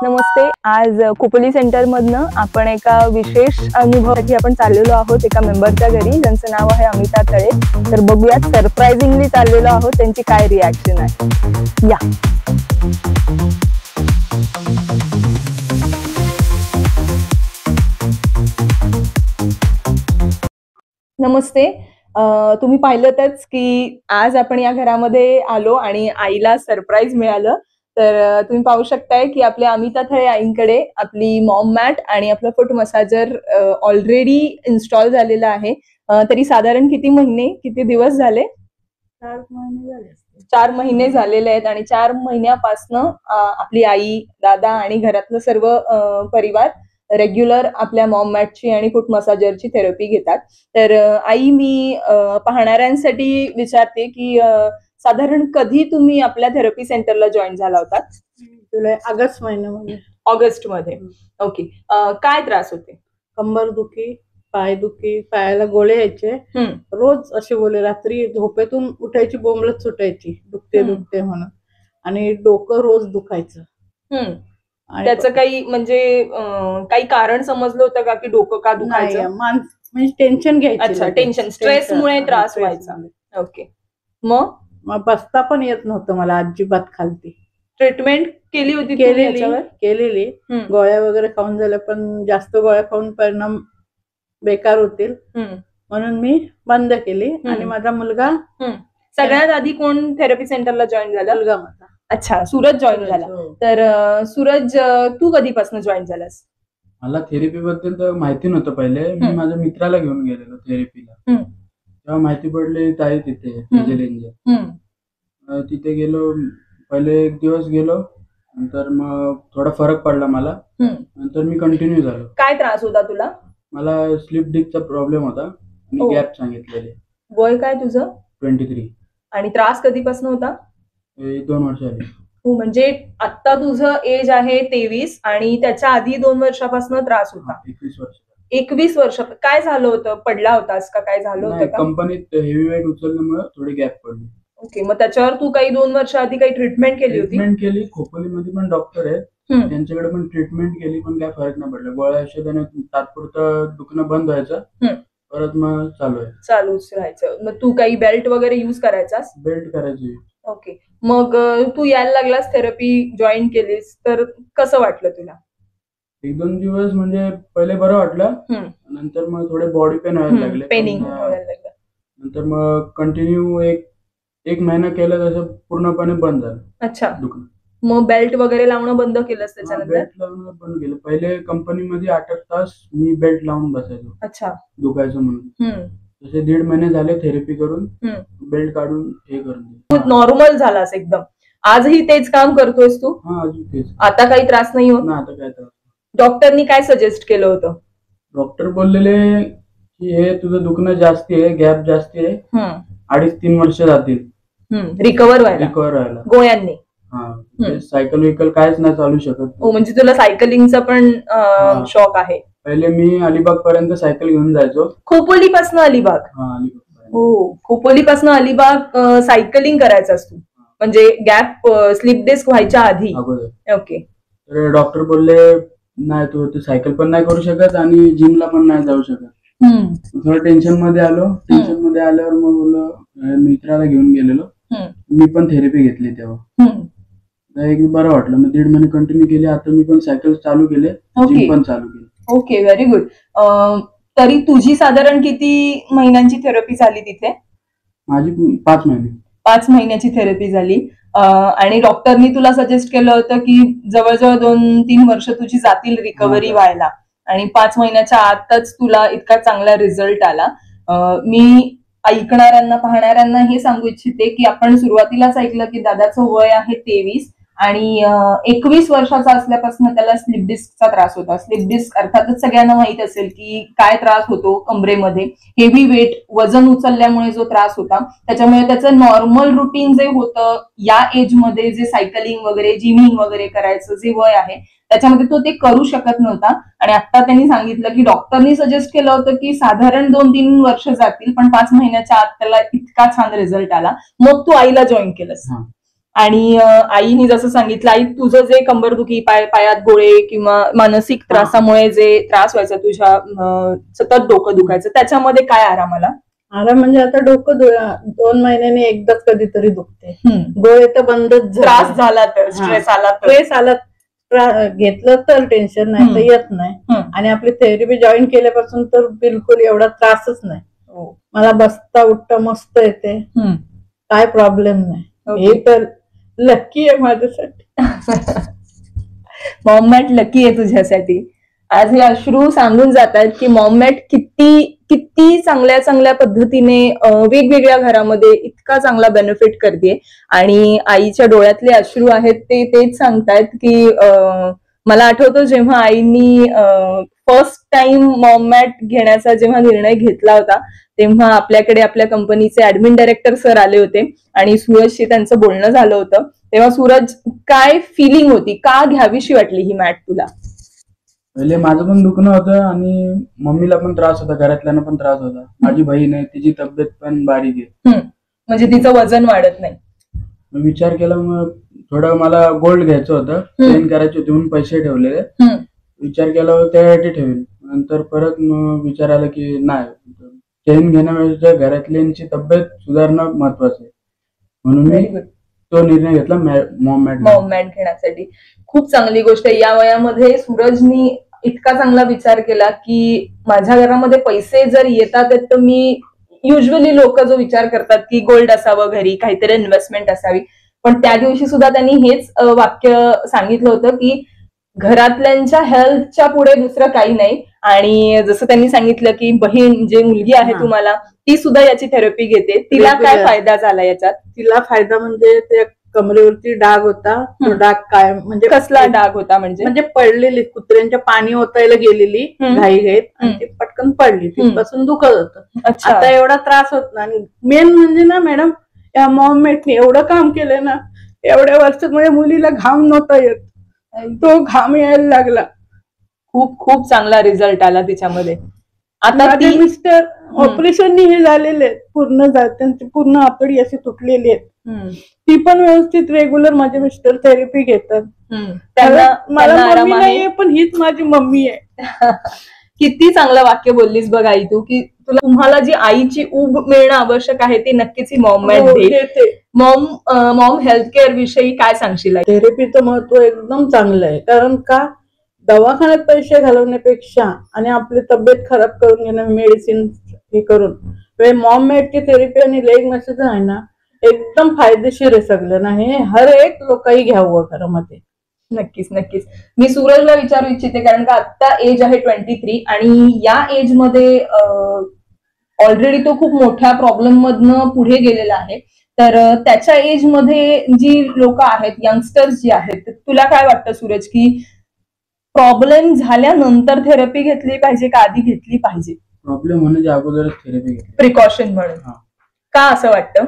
नमस्ते. आज खोपोली सेंटर मधनं आपण एका विशेष अनुभवासाठी आपण चाललेलो आहोत एका मेंबरच्या घरी, ज्यांचं नाव आहे अमिता तळे. तर बघूयात सरप्राइझिंगली चाललेलो आहोत, त्यांची काय रिॲक्शन आहे. या नमस्ते. तुम्ही पाहिलंतच की आज आपण या घरामध्ये आलो आणि आईला सरप्राईज मिळालं. तर तुम्ही पाहू शकताय की आपल्या अमिता तळे आईंकडे आपली मॉम मॅट आणि आपलं फूट मसाजर ऑलरेडी इन्स्टॉल झालेला आहे. तरी साधारण किती दिवस झाले? 4 महिने झालेले आहेत आणि 4 महिन्यापासनं आपली आई, दादा आणि घरातलं सर्व परिवार रेग्युलर आपल्या मॉम मॅटची आणि फूट मसाजरची थेरपी घेतात. तर आई, मी पाहणाऱ्यांसाठी विचारते की साधारण कधी तुम्ही आपल्या थेरपी सेंटरला जॉईन झाला होता? जुलै ऑगस्ट महिन्यामध्ये. ऑगस्ट मध्ये. ओके. काय त्रास होते? कंबर दुखी, पाय दुखी, पायाला गोळे यायचे. रोज असे बोले, रात्री झोपेतून उठायची बोंबलत सुटायची, दुखते म्हणून. आणि डोकं रोज दुखायचं. त्याचं काही म्हणजे काही कारण समजलं होतं का की डोकं का दुखायचं? म्हणजे टेन्शन घ्यायचं. अच्छा, टेन्शन, स्ट्रेसमुळे त्रास व्हायचा. ओके. मग बसता पण येत नव्हतं मला अजिबात खालती. ट्रीटमेंट केली होती? केलेली. गोळ्या वगैरे खाऊन झाल्या, पण जास्त गोळ्या खाऊन परिणाम बेकार होतील म्हणून मी बंद केली. आणि माझा मुलगा सगळ्यात आधी कोण थेरपी सेंटरला जॉईन झाला? मुलगा माझा. अच्छा, सूरज जॉईन झाला. तर सूरज, तू कधीपासून जॉईन झालास? मला थेरपी बद्दल तर माहिती नव्हतं. पहिले मी माझ्या मित्राला घेऊन गेलेलो थेरपीला. तेव्हा माहिती पडली ताई तिथे तिथे गेलो. पहिले 1 दिवस गेलो, नंतर मग थोडा फरक पडला मला. नंतर मी कंटिन्यू झालो. काय त्रास होता तुला? मला स्लिप डिस्कचा प्रॉब्लेम होता आणि गॅप सांगितलेले. वय काय तुझं? 23. आणि त्रास कधीपासून होता? 2 वर्ष आली. हो, म्हणजे आता तुझं एज आहे 23 आणि त्याच्या आधी 2 वर्षापासून त्रास होता. 21 वर्ष. 21 वर्ष. काय झालं होतं? पडला होतास का? काय झालं होतं का? कंपनीत हेवी वेट उचलल्यामुळे थोडी गॅप पडली. ओके. मग त्याच्यावर तू काही 2 वर्ष आधी काही ट्रीटमेंट केली होती? ट्रीटमेंट केली. खोपोलीमध्ये पण डॉक्टर आहेत, त्यांच्याकडे पण ट्रीटमेंट केली, पण काय फरक नाही पडला. गोळ्या औषधाने तात्पुरतं दुखणं बंद व्हायचं, परत मग चालूच राहायचं. मग तू काही बेल्ट वगैरे युज करायचास? बेल्ट करायची. ओके. मग तू यायला लागलास, थेरपी जॉईन केलीस, तर कसं वाटलं तुला? 1-2 दिवस म्हणजे पहिले बरं वाटलं, नंतर मग थोडे बॉडी पेन व्हायला लागले. पेनिंग व्हायला लागलं. नंतर मग कंटिन्यू एक महिना केलं, तसं पूर्णपणे बंद झालं. अच्छा. दुखणं. मग बेल्ट वगैरे लावणं बंद केलंस त्याच्यानंतर? बेल्ट लावणं बंद केलं. पहिले कंपनीमध्ये 8 तास मी बेल्ट लावून बसायचो. अच्छा. दुखायचं म्हणून. तसे 1.5 महिने झाले थेरपी करून, बेल्ट काढून हे करून नॉर्मल झालास एकदम. आजही तेच काम करतोयस तू? हा, अजून तेच. आता काही त्रास नाही होत ना? आता काय त्रास. डॉक्टरनी काय सजेस्ट केलं होतं? डॉक्टर बोललेले की हे तुझं दुखणं जास्ती आहे, गॅप जास्ती आहे, 2.5-3 वर्ष जातील रिकव्हर व्हायला गोळ्यांनी. सायकल विकल कायच नाही चालू शकत. म्हणजे तुला सायकलिंगचा पण शॉक आहे? पहिले मी अलिबाग पर्यंत सायकल घेऊन जायचो. खोपोलीपासून अलिबाग? हो, खोपोलीपासून अलिबाग सायकलिंग करायचास तू, म्हणजे गॅप स्लिप डिस्क व्हायच्या आधी? ओके. तर डॉक्टर बोलले नाही, तू सायकल पण नाही करू शकत आणि जिमला पण नाही जाऊ शकत. थोडं टेन्शन मध्ये आलो. टेन्शन मध्ये आल्यावर मग बोललो, मित्राला घेऊन गेलेलो. मी पण थेरपी घेतली तेव्हा. एक बरं वाटलं. मग 1.5 महिने कंटिन्यू केले. आता मी पण सायकल चालू केले, जिम पण चालू केली. Okay, very good. तरी तुझी साधारण किती महिन्यांची थेरपी झाली तिथे? माझी 5 महिने. 5 महिन्याची थेरपी झाली. आणि डॉक्टरनी तुला सजेस्ट केलं होतं की जवळजवळ 2-3 वर्ष तुझी जातील रिकव्हरी व्हायला, आणि 5 महिन्याच्या आतच तुला इतका चांगला रिझल्ट आला. मी ऐकणाऱ्यांना, पाहणाऱ्यांना हे सांगू इच्छिते की आपण सुरुवातीलाच ऐकलं की दादाचं वय आहे 23 आणि 21 वर्षाचा असल्यापासून त्याला स्लिप डिस्कचा त्रास होता. स्लिप डिस्क अर्थातच सगळ्यांना माहित असेल की काय त्रास होतो कमरेमध्ये. हेवी वेट, वजन उचलल्यामुळे जो त्रास होता, त्याच्यामुळे त्याचं नॉर्मल रुटीन जे होतं या एज मध्ये, जे सायकलिंग वगैरे, जिमिंग वगैरे करायचं जे वय आहे, त्याच्यामध्ये तो ते करू शकत नव्हता. आणि आता त्यांनी सांगितलं की डॉक्टरनी सजेस्ट केलं होतं की साधारण 2-3 वर्ष जातील, पण 5 महिन्याच्या आत त्याला इतका छान रिझल्ट आला. मग तू आईला जॉईन केलंस. आणि आईने जसं सांगितलं, आई तुझं जे कंबरदुखी, पायात गोळे किंवा मानसिक त्रासामुळे जे त्रास व्हायचा तुझ्या, सतत डोकं दुखायचं, त्याच्यामध्ये काय आराम आला? आराम म्हणजे आता डोकं 2 महिन्याने एकदाच कधीतरी दुखते, गोळे तर बंदच. त्रास झाला तर, स्ट्रेस आला घेतलं तर टेन्शन नाही तर येत नाही. आणि आपली थेरपी जॉईन केल्यापासून तर बिलकुल एवढा त्रासच नाही. मला बसता उठता मस्त येते, काय प्रॉब्लेम नाही. हे तर लकी आहे माझ्यासाठी. मॉममॅट लकी आहे तुझ्यासाठी. आज हे अश्रू सांगून जातात की मॉममॅट किती चांगल्या चांगल्या पद्धतीने वेगवेगळ्या घरामध्ये इतका चांगला बेनिफिट करते. आणि आईच्या डोळ्यातले अश्रू आहेत ते तेच सांगतायत की मला आठवतं जेव्हा आईनी फर्स्ट टाइम मॉममॅट घेण्याचा जेव्हा निर्णय घेतला होता, तेव्हा आपल्याकडे आपल्या कंपनीचे ऍडमिन डायरेक्टर सर आले होते आणि सूरजशी त्यांचं बोलणं झालं होतं. तेव्हा सूरज, काय फिलिंग होती, का घ्यावीशी वाटली ही मॅट तुला? पहिले माझं पण दुखणं होतं आणि मम्मीला पण त्रास होता, घरातल्यांना पण त्रास होता. माझी बहीण आहे, तिची तब्येत पण बारीक आहे, म्हणजे तिचं वजन वाढत नाही. विचार केला, मग थोडं मला गोल्ड घ्यायचं होतं, चेन करायची होती म्हणून पैसे ठेवलेले. विचार केला त्यासाठी ठेवेल. नंतर परत मग विचार आला की नाही, चेन घेण्यापेक्षा घरातल्यांची तब्येत सुधारणं महत्वाचं आहे, म्हणून मी तो निर्णय घेतला मॉममॅट घेण्यासाठी. खूप चांगली गोष्ट आहे. या वयामध्ये सूरजनी इतका चांगला विचार केला की माझ्या घरामध्ये पैसे जर येतात तर मी, युजली लोक जो विचार करतात की गोल्ड असावं घरी, काहीतरी इन्व्हेस्टमेंट असावी, पण त्या दिवशी सुद्धा त्यांनी हेच वाक्य सांगितलं होतं की घरातल्यांच्या हेल्थच्या पुढे दुसरं काही नाही. आणि जसं त्यांनी सांगितलं की बहीण जे मुलगी आहे तुम्हाला, ती सुद्धा याची थेरपी घेते, तिला काय फायदा झाला याच्यात? तिला फायदा म्हणजे ते कमरेवरती डाग होता, तो डाग काय म्हणजे कसला डाग होता? म्हणजे पडलेली, कुत्र्यांच्या पाणी ओतायला गेलेली घाईघाईत आणि ती पटकन पडली, तिथपासून दुखत होतं. आता एवढा त्रास होत नाही. मेन म्हणजे ना मॅडम, या मॉममॅटने एवढं काम केलं ना, एवढ्या वर्षात म्हणजे मुलीला घाम नव्हता येत, तो घाम यायला लागला. खूप खूप चांगला रिझल्ट आला तिच्यामध्ये. आता ती मिस्टर ऑपरेशन हे झालेले आहेत, त्यांची पूर्ण आतडी अशी तुटलेली आहे, ती पण व्यवस्थित रेग्युलर माझे मिस्टर थेरपी घेतात. मला मम्मी नाहीये पण हीच माझी मम्मी आहे. किती चांगलं वाक्य बोललीस बघ आई तू, की तुम्हाला जी आईची ऊब मिळणं आवश्यक आहे ती नक्कीच ही मॉममॅट देते. मॉम हेल्थ केअर विषयी काय सांगशील? थेरपीचं महत्व एकदम चांगलं आहे, कारण का दवाखान्यात पैसे घालवण्यापेक्षा आणि आपली तब्येत खराब करून घेणं, मेडिसिन हे करून, मॉममॅटची थेरपी आणि लेग मॅसेज आहे ना, एकदम फायदेशीर आहे सगळं. नाही, हर एक लोकही घ्यावं घरामध्ये. नक्कीच नक्कीच. मी सूरजला विचारू इच्छिते, कारण का आता एज आहे 23 आणि या एज मध्ये ऑलरेडी तो खूप मोठ्या प्रॉब्लेम मधनं पुढे गेलेला आहे. तर त्याच्या एज मध्ये जी लोक आहेत, यंगस्टर्स जी आहेत, तुला काय वाटतं सूरज की प्रॉब्लेम झाल्यानंतर थेरपी घेतली पाहिजे का आधी घेतली पाहिजे? प्रॉब्लेम होण्याच्या अगोदरच थेरपी घेतली, प्रिकॉशन म्हणून. का असं वाटतं?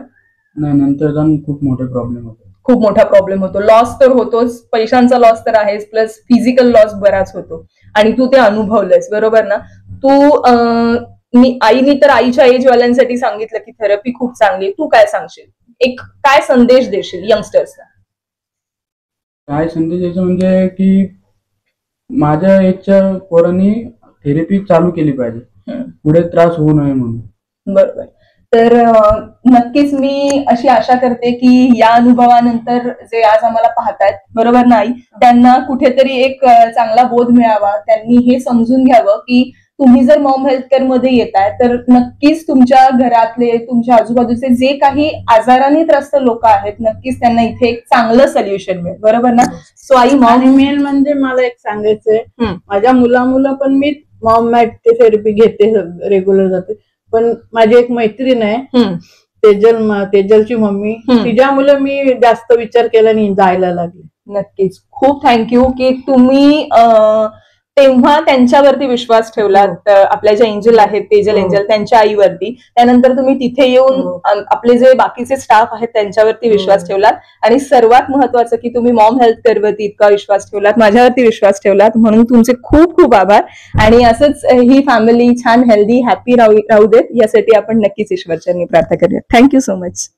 नाही, नंतर जाऊन खूप मोठे प्रॉब्लेम होतो. खूप मोठा प्रॉब्लेम होतो. लॉस तर होतोच, पैशांचा लॉस तर आहेच, प्लस फिजिकल लॉस बराच होतो. आणि तू ते अनुभवलंयस, बरोबर ना? आईनी तर आईच्या एज वाल्यांसाठी सांगितलं की थेरपी खूप चांगली. तू काय सांगशील? एक काय संदेश देशील यंगस्टर्सना? काय संदेश द्यायचं म्हणजे की माझ्या एजच्या पोरांनी थेरपी चालू केली पाहिजे, पुढे त्रास होऊ नये म्हणून. बरोबर. तर नक्कीच मी अशी आशा करते की या अनुभवानंतर जे आज आम्हाला पाहतायत, बरोबर नाही, त्यांना कुठेतरी एक चांगला बोध मिळावा. त्यांनी हे समजून घ्यावं की तुम्ही जर मॉम हेल्थ केअर मध्ये येताय तर नक्कीच तुमच्या घरातले, तुमच्या आजूबाजूचे जे काही आजाराने त्रस्त लोक आहेत, नक्कीच त्यांना इथे एक चांगलं सोल्युशन मिळेल, बरोबर ना? सो आई, मेन म्हणजे मला एक सांगायचंय, माझ्या मुला पण मी मॉममॅट थेरपी घेते, रेग्युलर जाते. पण माझी एक मैत्रीण आहे, तेजलची मम्मी, तिच्या मुलं मी जास्त विचार केला नाही, जायला लागले. नक्कीच. खूप थँक्यू की तुम्ही तेव्हा त्यांच्यावरती विश्वास ठेवलात, आपल्या ज्या एंजल आहेत, तेजल एंजल, त्यांच्या आईवरती. त्यानंतर तुम्ही तिथे येऊन आपले जे बाकीचे स्टाफ आहेत त्यांच्यावरती विश्वास ठेवलात. आणि सर्वात महत्वाचं की तुम्ही मॉम हेल्थ केअर वरती इतका विश्वास ठेवलात, माझ्यावरती विश्वास ठेवलात, म्हणून तुमचे खूप खूप आभार. आणि असंच ही फॅमिली छान हेल्दी हॅपी राहू देत यासाठी आपण नक्कीच ईश्वरचरणी प्रार्थना करूया. Thank you so much.